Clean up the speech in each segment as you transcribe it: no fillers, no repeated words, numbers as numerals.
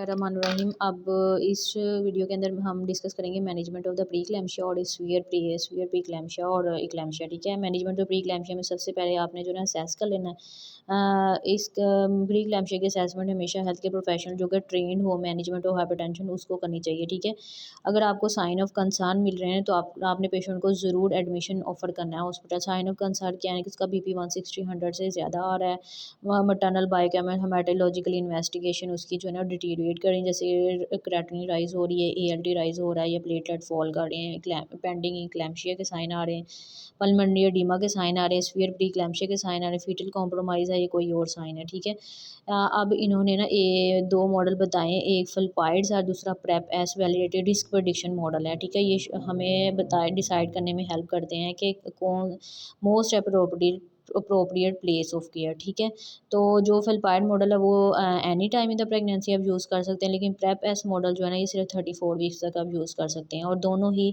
बिस्मिल्लाहिर्रहमानिर्रहीम। अब इस वीडियो के अंदर हम डिस्कस करेंगे मैनेजमेंट ऑफ द प्री क्लैम्शिया और स्वीयर प्री क्लैम्शिया और इक्लैम्शिया। ठीक है, मैनेजमेंट ऑफ प्री क्लैम्शिया में सबसे पहले आपने जो है असेस कर लेना है। इस प्री क्लैम्शिया की असेसमेंट हमेशा हेल्थ के प्रोफेशनल जो कि ट्रेंड हो मैनेजमेंट ऑफ हाइपरटेंशन उसको करनी चाहिए। ठीक है, अगर आपको साइन ऑफ कंसर्न मिल रहे हैं तो आपने पेशेंट को ज़रूर एडमिशन ऑफर करना है हॉस्पिटल। साइन ऑफ कंसर्न क्या है कि उसका BP 160-100 से ज़्यादा आ रहा है, मटर्नल हेमाटोलॉजिकल इन्वेस्टिगेशन उसकी जो है ना डिटीरिएट करें, जैसे क्रेटिनिन राइज हो रही है, ALT राइज हो रहा है या प्लेटलेट फॉल कर रहे हैं, पेंडिंग इक्लैम्शिया के साइन आ रहे हैं, पल्मोनरी एडीमा के साइन आ रहे हैं, स्फीयर प्री क्लैम्शिया के साइन आ रहे हैं, फीटल कॉम्प्रोमाइज़ है, ये कोई और साइन है। ठीक है, अब इन्होंने ना ये दो मॉडल बताए, एक फल्पाइड्स और दूसरा prep S validated risk prediction model है। ठीक है, ये हमें बताए डिसाइड करने में हेल्प करते हैं कि कौन most appropriate place of care. ठीक है, तो जो फल्पाइड मॉडल है वो any time in the pregnancy आप यूज़ कर सकते हैं, लेकिन प्रेप एस मॉडल जो है ना ये सिर्फ 34 वीक्स तक आप यूज़ कर सकते हैं और दोनों ही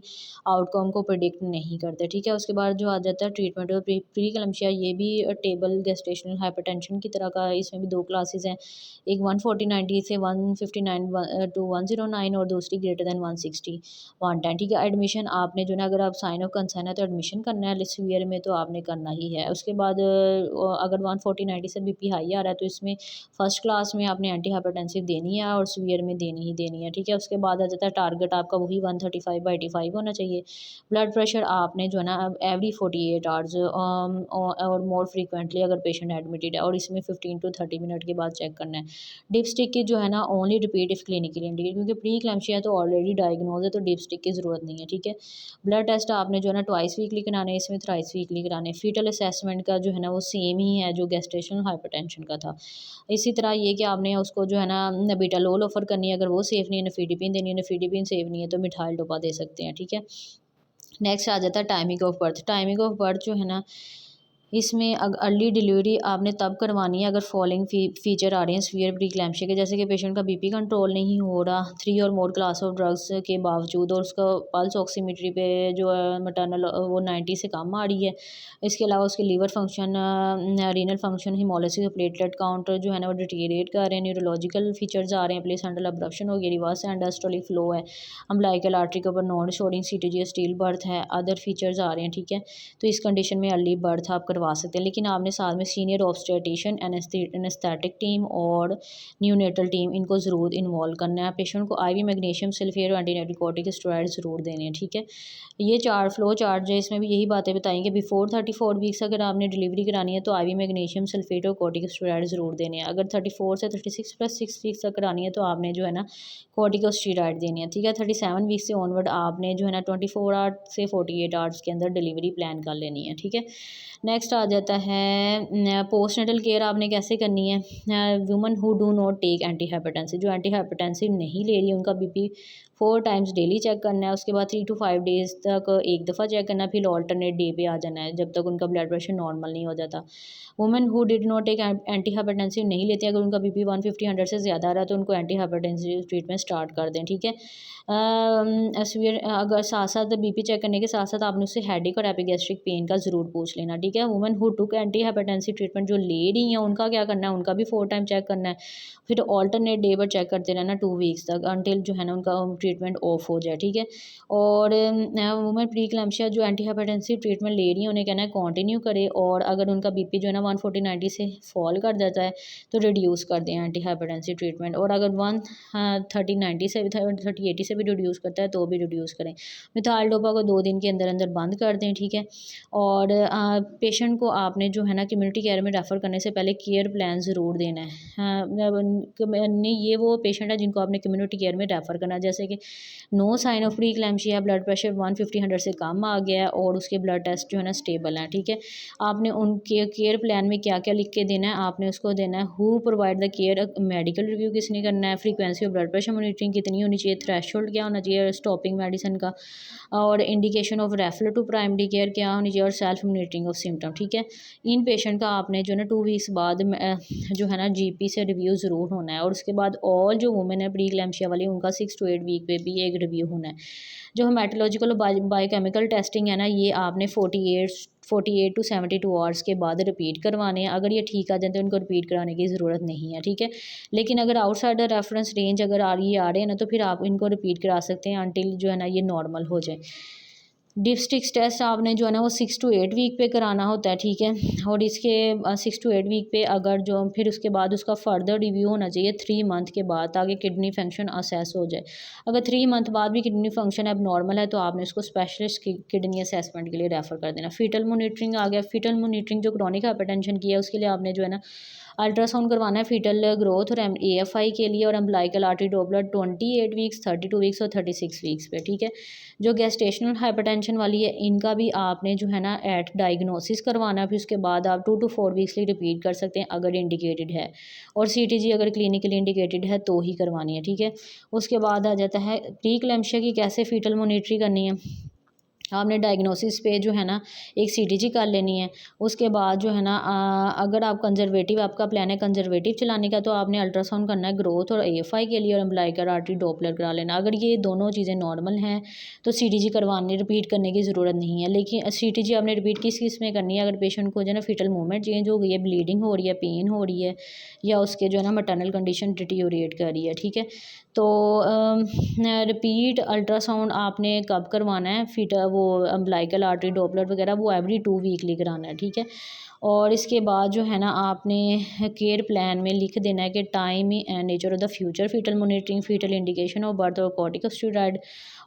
आउटकम को प्रिडिक्ट नहीं करते। ठीक है, उसके बाद जो आ जाता है ट्रीटमेंट और प्री क्लैम्शिया, ये भी टेबल गेस्टेशनल हाइपरटेंशन की तरह का, इसमें भी दो क्लासेस हैं, एक 140/90 से 159 to 109 और दूसरी ग्रेटर दैन 160/110। ठीक है, एडमिशन आपने जो है अगर आप साइन ऑफ कंसर्न है तो एडमिशन करना है, सीवियर में तो आपने करना ही है। उसके बाद अगर 140/90 से BP हाई आ रहा है तो इसमें फर्स्ट क्लास में आपने एंटी हाइपरटेंसिव देनी है और सीवियर में देनी ही देनी है। ठीक है, उसके बाद आ जाता है टारगेट आपका वही 135/85 होना चाहिए। ब्लड प्रेशर आपने जो है ना एवरी 48 आवर्स और मोर फ्रीक्वेंटली अगर पेशेंट एडमिटेड है, और इसमें 15 to 30 मिनट के बाद चेक करना है। डिपस्टिक की जो है ना only repeat if clinically indicate, क्योंकि प्री क्लैम्शिया तो ऑलरेडी डायग्नोज है तो डिपस्टिक की ज़रूरत नहीं है। ठीक है, ब्लड टेस्ट आपने जो है ना ट्वाइस वीकली कराने, इसमें थ्राइस वीकली कराने। फीटल असेसमेंट का जो है ना वो सेम ही है जो गेस्टेशनल हाइपरटेंशन का था। इसी तरह ये कि आपने उसको जो है ना नबीटालोल ऑफर करनी है, अगर वो सेफ़ नहीं है नफीडिपिन देनी है, नफीडिपिन सेफ़ नहीं है तो मिथाइल डोपा दे सकते हैं। ठीक है, नेक्स्ट आ जाता है timing of birth. Timing of birth जो है ना इसमें अर्ली डिलीवरी आपने तब करवानी है अगर फॉलोइंग फीचर आ रहे हैं सीवियर प्री क्लैम्शिया के, जैसे कि पेशेंट का BP कंट्रोल नहीं हो रहा 3 और मोर क्लास ऑफ ड्रग्स के बावजूद, और उसका पल्स ऑक्सीमीट्री पे जो है मटर्नल वो 90 से कम आ रही है। इसके अलावा उसके liver function, renal function, hemolysis, platelet count जो है ना वो डिटीरिएट कर रहे हैं, न्यूरोलॉजिकल फीचर्स आ रहे हैं, प्लेसेंटल अब्रप्शन हो गया, रिवर्स एंडास्टोलिक फ्लो है, अम्बिलिकल आर्टरी के ऊपर non shoring CTG steel birth है, अदर फीचर्स आ रहे हैं। ठीक है, तो इस कंडीशन में अर्ली बर्थ आप करवा सकते हैं, लेकिन आपने साथ में सीनियर ऑब्स्टेट्रिशियन, एनेस्थेटिक टीम और न्यूनेटल टीम इनको ज़रूर इन्वॉल्व करना है। पेशेंट को IV मैग्नीशियम सल्फेट और एंटीनाइकोटिक स्टेरॉइड ज़रूर देने हैं। ठीक है, ये फ्लो चार्ट है, इसमें भी यही बातें बताएंगे। बिफोर 34 वीक्स अगर आपने डिलीवरी करानी है तो IV मैग्नीशियम सल्फेट और कॉर्टिक स्टेरॉइड ज़रूर देने हैं। अगर 34 से 36 + 6 वीक्स तक करानी है तो आपने जो है ना कॉर्टिकोस्टेरॉइड देनी है। ठीक है, 37 वीक से ऑनवर्ड आपने जो है ना 24 आवर्स से 48 आवर्स के अंदर डिलीवरी प्लान कर लेनी है। ठीक है, नेक्स्ट आ जाता है पोस्टनेटल केयर आपने कैसे करनी है। Woman who do not take anti hypertensive, जो एंटी हाइपरटेंसिव नहीं ले रही है उनका BP 4 टाइम्स डेली चेक करना है। उसके बाद 3 to 5 डेज़ तक एक दफ़ा चेक करना है, फिर ऑल्टरनेट डे पे आ जाना है जब तक उनका ब्लड प्रेशर नॉर्मल नहीं हो जाता। Women who did not take anti hypertensive नहीं लेती, अगर उनका BP 150-100 से ज़्यादा आ रहा है तो उनको एंटी हाइपरटेंसिव ट्रीटमेंट स्टार्ट कर दें। ठीक है, सीवियर अगर साथ साथ BP चेक करने के साथ साथ आपने उससे हेडेक और एपिगैस्ट्रिक पेन का ज़रूर पूछ लेना। ठीक है, women who took anti hypertensive treatment जो ले रही हैं उनका क्या करना है, उनका भी 4 टाइम चेक करना है, फिर ऑल्टरनेट डे पर चेक करते रहना 2 वीक्स तक, अनटिल जो है ना उनका ट्रीटमेंट ऑफ हो जाए। ठीक है, और वुमेन प्री क्लैम्शिया जो एंटी हाइपरटेंसिव ट्रीटमेंट ले रही है उन्हें कहना है कंटिन्यू करे, और अगर उनका BP जो है ना 140/90 से फॉल कर जाता है तो रिड्यूस कर दें एंटी हाइपरटेंसिव ट्रीटमेंट, और अगर 130/90 से 30/80 से भी रिड्यूस करता है तो भी रिड्यूस करें। मिथाइल डोपा को 2 दिन के अंदर अंदर बंद कर दें। ठीक है, और पेशेंट को आपने जो है ना कम्युनिटी केयर में रेफ़र करने से पहले केयर प्लान ज़रूर देना है। नहीं, ये वो पेशेंट है जिनको आपने कम्युनिटी केयर में रेफ़र करना है, जैसे कि no sign of pre eclampsia, blood pressure 150-100 से कम आ गया है और उसके ब्लड टेस्ट जो है ना स्टेबल हैं। ठीक है, आपने उनके केयर प्लान में क्या क्या लिख के देना है, आपने उसको देना है who provide the care, medical review किसने करना है, frequency of blood pressure monitoring कितनी होनी चाहिए, थ्रेशोल्ड क्या होना चाहिए स्टॉपिंग मेडिसिन का, और indication of refer to primary care क्या होनी चाहिए, और सेल्फ मॉनिटरिंग ऑफ सिम्टम। ठीक है। इन पेशेंट का आपने जो है ना 2 वीक्स बाद जो है ना जीपी से रिव्यू ज़रूर होना है, और उसके बाद ऑल जो वुमेन है प्री इक्लेम्शिया वाली उनका 6 to 8 वीक पे भी एक रिव्यू होना है। जो हेमेटोलॉजिकल बायोकेमिकल टेस्टिंग है ना, ये आपने 48 to 72 आवर्स के बाद रिपीट करवाने हैं। अगर ये ठीक आ जाते हैं तो उनको रिपीट कराने की ज़रूरत नहीं है, ठीक है। लेकिन अगर आउटसाइड द रेफरेंस रेंज अगर आ रहे हैं ना, तो फिर आप इनको रिपीट करा सकते हैं अनटिल जो है ना ये नॉर्मल हो जाए। डिप्स्टिक्स टेस्ट आपने जो है ना वो 6 to 8 वीक पे कराना होता है, ठीक है। और इसके 6 to 8 वीक पे अगर जो फिर उसके बाद उसका फर्दर रिव्यू होना चाहिए 3 मंथ के बाद, ताकि किडनी फंक्शन असेस हो जाए। अगर 3 मंथ बाद भी किडनी फंक्शन अब नॉर्मल है तो आपने उसको स्पेशलिस्ट किडनी असेसमेंट के लिए रेफ़र कर देना। फीटल मोनिटरिंग आ गया। फीटल मोनिटरिंग जो क्रॉनिक हाइपरटेंशन की है उसके लिए आपने जो है ना अल्ट्रासाउंड करवाना है फीटल ग्रोथ और AFI के लिए, और umbilical artery Doppler 28 weeks, 32 weeks और 36 वीक्स पे, ठीक है। जो गेस्टेशनल हाइपरटेंशन वाली है इनका भी आपने जो है ना एट डायग्नोसिस करवाना है, फिर उसके बाद आप 2 to 4 वीक्स लिए रिपीट कर सकते हैं अगर इंडिकेटेड है, और CTG अगर क्लिनिकली इंडिकेटेड है तो ही करवानी है, ठीक है। उसके बाद आ जाता है प्री इक्लेम्शिया की कैसे फीटल मॉनिटरी करनी है। आपने डायग्नोसिस पे जो है ना एक CTG कर लेनी है। उसके बाद जो है ना अगर आप कंजर्वेटिव आपका प्लान है कंजर्वेटिव चलाने का, तो आपने अल्ट्रासाउंड करना है ग्रोथ और AFI के लिए, और अम्बिलिकल आर्टरी डॉपलर करा लेना। अगर ये दोनों चीज़ें नॉर्मल हैं तो CTG करवाने रिपीट करने की ज़रूरत नहीं है। लेकिन CTG आपने रिपीट किस में करनी है, अगर पेशेंट को जो है ना फीटल मूवमेंट चेंज हो गई है, ब्लीडिंग हो रही है, पेन हो रही है, या उसके जो है ना मैटरनल कंडीशन डिटीरियोरेट कर रही है, ठीक है। तो रिपीट अल्ट्रासाउंड आपने कब करवाना है, फिट वो अम्बिलिकल आर्टरी डॉपलर वगैरह वो एवरी 2 वीकली कराना है, ठीक है। और इसके बाद जो है ना आपने केयर प्लान में लिख देना है कि time and nature of the future fetal monitoring, fetal indication of birth और कॉर्टिकोस्टेरॉइड,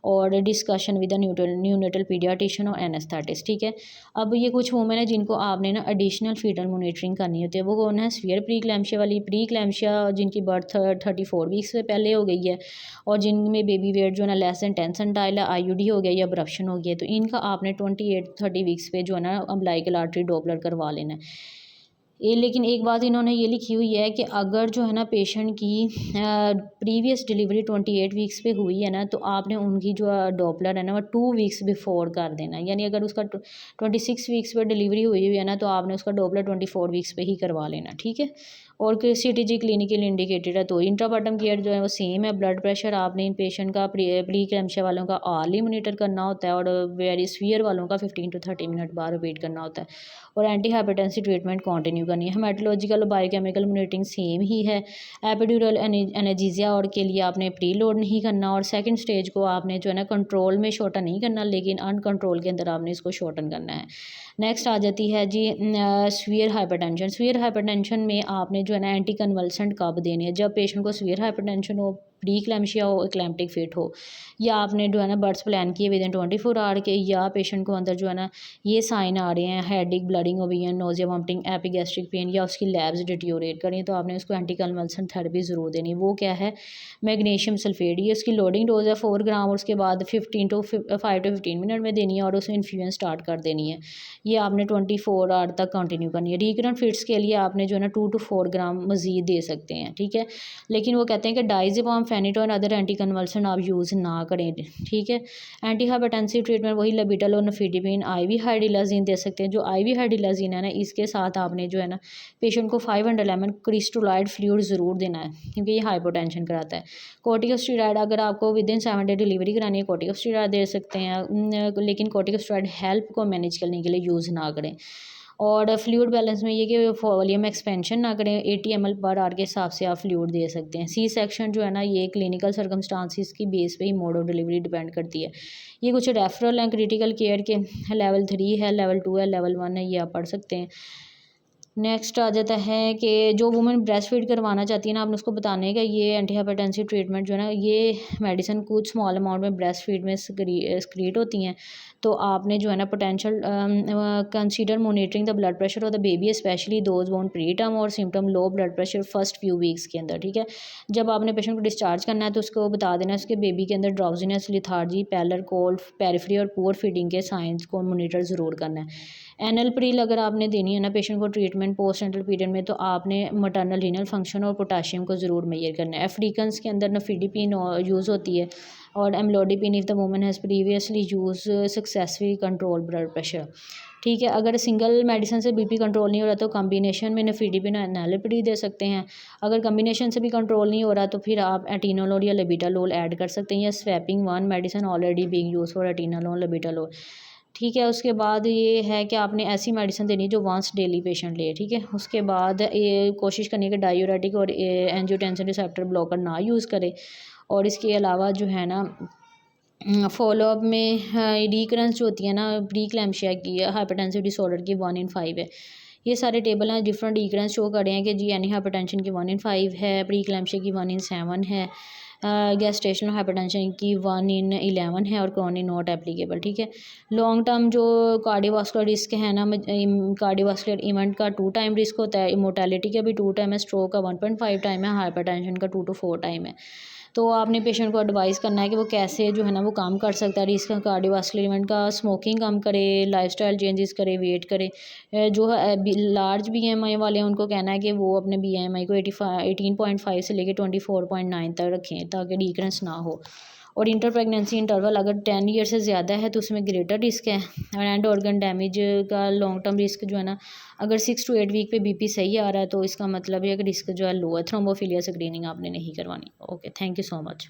और discussion with the neonatal paediatrician और एनेस्थेटिस्ट, ठीक है। अब ये कुछ वुमेन है जिनको आपने ना एडिशनल फीटल मॉनिटरिंग करनी होती है। वो कौन है? सीवियर प्री इक्लेम्शिया वाली। प्री इक्लेम्शिया जिनकी बर्थ 34 वीक्स से पहले हो गई है, और जिनमें बेबी वेट जो है ना लेस देन 10 सेंटाइल है, IUD हो गया या अब्रप्शन हो गया है, तो इनका आपने 28-30 वीक्स पे जो है ना अम्बिलिकल आर्टरी डॉपलर करवा लेना है। ये लेकिन एक बात इन्होंने ये लिखी हुई है कि अगर जो है ना पेशेंट की प्रीवियस डिलीवरी 28 वीक्स पे हुई है ना, तो आपने उनकी जो डॉपलर है ना वो 2 वीक्स बिफोर कर देना है। यानी अगर उसका 26 वीक्स पे डिलीवरी हुई है ना, तो आपने उसका डॉपलर 24 वीक्स पे ही करवा लेना, ठीक है। और CTG क्लिनिकल इंडिकेटेड है तो इंट्राबॉटम केयर जो है वो सेम है। ब्लड प्रेशर आपने इन पेशेंट का प्री इक्लेम्शिया वालों का आर्ली मोनीटर करना होता है, और वेरी सीवियर वालों का 15 to 30 मिनट बाद रिपीट करना होता है, और एंटी हाइपरटेंसिव ट्रीटमेंट कंटिन्यू करनी है। हेमेटोलॉजिकल और बायोकेमिकल मॉनिटरिंग सेम ही है। एपिड्यूरल एनेस्थीसिया और के लिए आपने प्री लोड नहीं करना, और सेकंड स्टेज को आपने जो है ना कंट्रोल में शॉर्टन नहीं करना, लेकिन अनकंट्रोल के अंदर आपने इसको शॉर्टन करना है। नेक्स्ट आ जाती है जी सीवियर हाइपरटेंशन। सीवियर हाइपरटेंशन में आपने जो है ना एंटी कन्वल्सेंट कब देने हैं? जब पेशेंट को सीवियर हाइपरटेंशन हो, प्री इक्लेम्शिया हो, इक्लेम्प्टिक फिट हो, या आपने जो है ना बर्ड्स प्लान किए विदिन 24 आवर के, या पेशेंट को अंदर जो है ना ये साइन आ रहे हैं हेडेक, ब्लडिंग, ओवियन, नोजिया, वॉमिटिंग, एपिगैस्ट्रिक पेन, या उसकी लैब्स डिटीरियोरेट करें, तो आपने उसको एंटी कन्वल्सेंट थेरेपी ज़रूर देनी है। वो क्या है? Magnesium sulphate. ये उसकी लोडिंग डोज है 4 ग्राम, और उसके बाद 5 to 15 मिनट में देनी है, और उसमें इन्फ्यूजन स्टार्ट कर देनी है। ये आपने 24 आवर तक कंटिन्यू करनी है। रिकरेंट फिट्स के लिए आपने जो है ना 2 to 4 ग्राम मज़ीद दे सकते हैं, ठीक है। लेकिन वो कहते हैं कि डाइज़ेपाम, फेनिटोन, अदर एंटी कन्वल्सेंट आप यूज़ ना करें, ठीक है। एंटी हाइपरटेंसिव ट्रीटमेंट वही लबिटल और नफीडिपिन, IV हाइड्रोलाज़िन दे सकते हैं। जो IV हाइड्रोलाज़िन है ना, इसके साथ आपने जो है ना पेशेंट को 500 ml क्रिस्टोलाइड फ्लूइड ज़रूर देना है, क्योंकि ये हाइपोटेंशन कराता है। कॉर्टिकोस्टेरॉइड अगर आपको विदिन 7 डे डिलीवरी करानी है, कॉर्टिकोस्टेरॉइड दे सकते हैं, लेकिन कॉर्टिकोस्टेरॉइड हेल्प को मैनेज करने के लिए यूज़ ना करें। और फ्लूइड बैलेंस में ये कि वॉल्यूम एक्सपेंशन ना करें, 80 ml पर आवर के हिसाब से आप फ्लूइड दे सकते हैं। C-सेक्शन जो है ना ये क्लिनिकल सर्कमस्टांसिस की बेस पे ही मोड ऑफ डिलीवरी डिपेंड करती है। ये कुछ रेफरल हैं क्रिटिकल केयर के, लेवल 3 है, लेवल 2 है, लेवल 1 है, ये आप पढ़ सकते हैं। नेक्स्ट आ जाता है कि जो वुमेन ब्रेस्ट फीड करवाना चाहती है ना, आपने उसको बताने का ये एंटी हाइपरटेंसिव ट्रीटमेंट जो है ना, ये मेडिसिन कुछ स्मॉल अमाउंट में ब्रेस्ट फीड में सक्रीट होती हैं, तो आपने जो है ना potential consider monitoring the blood pressure of the baby, especially those on pre term और symptom low blood pressure first few weeks के अंदर, ठीक है। जब आपने पेशेंट को डिस्चार्ज करना है तो उसको बता देना है उसके बेबी के अंदर drowsiness, lethargy, pallor, cold, periphery और पुअर फीडिंग के साइंस को मोनिटर ज़रूर करना है। एनल प्रील अगर आपने देनी है ना पेशेंट को ट्रीटमेंट पोस्ट एंटल पीरियड में, तो आपने मटर्नल रीनल फंक्शन और पोटाशियम को ज़रूर मेजर करना है। एफ्रीकन्स के अंदर नफीडिपिन यूज़ होती है, और amlodipine if the woman has previously use successfully control blood pressure, ठीक है। अगर सिंगल मेडिसिन से बीपी कंट्रोल नहीं हो रहा तो कॉम्बिनेशन में निफिडिपिन और एनालिपिडी दे सकते हैं। अगर कॉम्बिनेशन से भी कंट्रोल नहीं हो रहा तो फिर आप एटीनोलोल या लेबिटालोल ऐड कर सकते हैं, या swapping one medicine already being use for atenolol labetalol. ठीक है। उसके बाद ये है कि आपने ऐसी मेडिसिन देनी जो वंस डेली पेशेंट ले। ठीक है। उसके बाद ये कोशिश करनी है कि डायूरेटिक और एंजियोटेंसिन रिसेप्टर ब्लॉकर ना यूज़ करे। और इसके अलावा जो है ना फॉलोअप में रिकरेंस जो होती है ना प्री क्लैम्शिया की, हाइपरटेंसिव डिसऑर्डर की 1 in 5 है। ये सारे टेबल हैं, डिफरेंट रिकरेंस शो कर रहे हैं कि जी एनी हाइपरटेंशन की 1 in 5 है, प्री क्लैम्शिया की 1 in 7 है, गैस्ट्रेशनल हाइपरटेंशन की 1 in 11 है और क्रॉनिक नॉट एप्लीकेबल। ठीक है। लॉन्ग टर्म जो कार्डियोवास्कुलर रिस्क है ना, कार्डियोवास्कुलर इवेंट का 2 टाइम रिस्क होता है, इमोर्टैलिटी का भी 2 टाइम है, स्ट्रोक का 1.5 टाइम है, हाइपरटेंशन का 2 to 4 टाइम है। तो आपने पेशेंट को एडवाइस करना है कि वो कैसे जो है ना वो काम कर सकता है रिस्क कार्डियोवास्कुलर इवेंट का। स्मोकिंग कम करे, लाइफस्टाइल चेंजेस करे, वेट करे। जो लार्ज बीएमआई वाले हैं उनको कहना है कि वो अपने बीएमआई को 18.5 से लेकर 24.9 तक रखें ताकि डिकरेंस ना हो। और इंटर प्रेगनेंसी इंटरवल अगर 10 ईयर से ज़्यादा है तो उसमें ग्रेटर रिस्क है। और एंड ऑर्गन डैमेज का लॉन्ग टर्म रिस्क जो है ना, अगर 6 to 8 वीक पे बीपी सही आ रहा है तो इसका मतलब है कि रिस्क जो है लो है। थ्रोम्बोफिलिया स्क्रीनिंग आपने नहीं करवानी। Okay, thank you so much.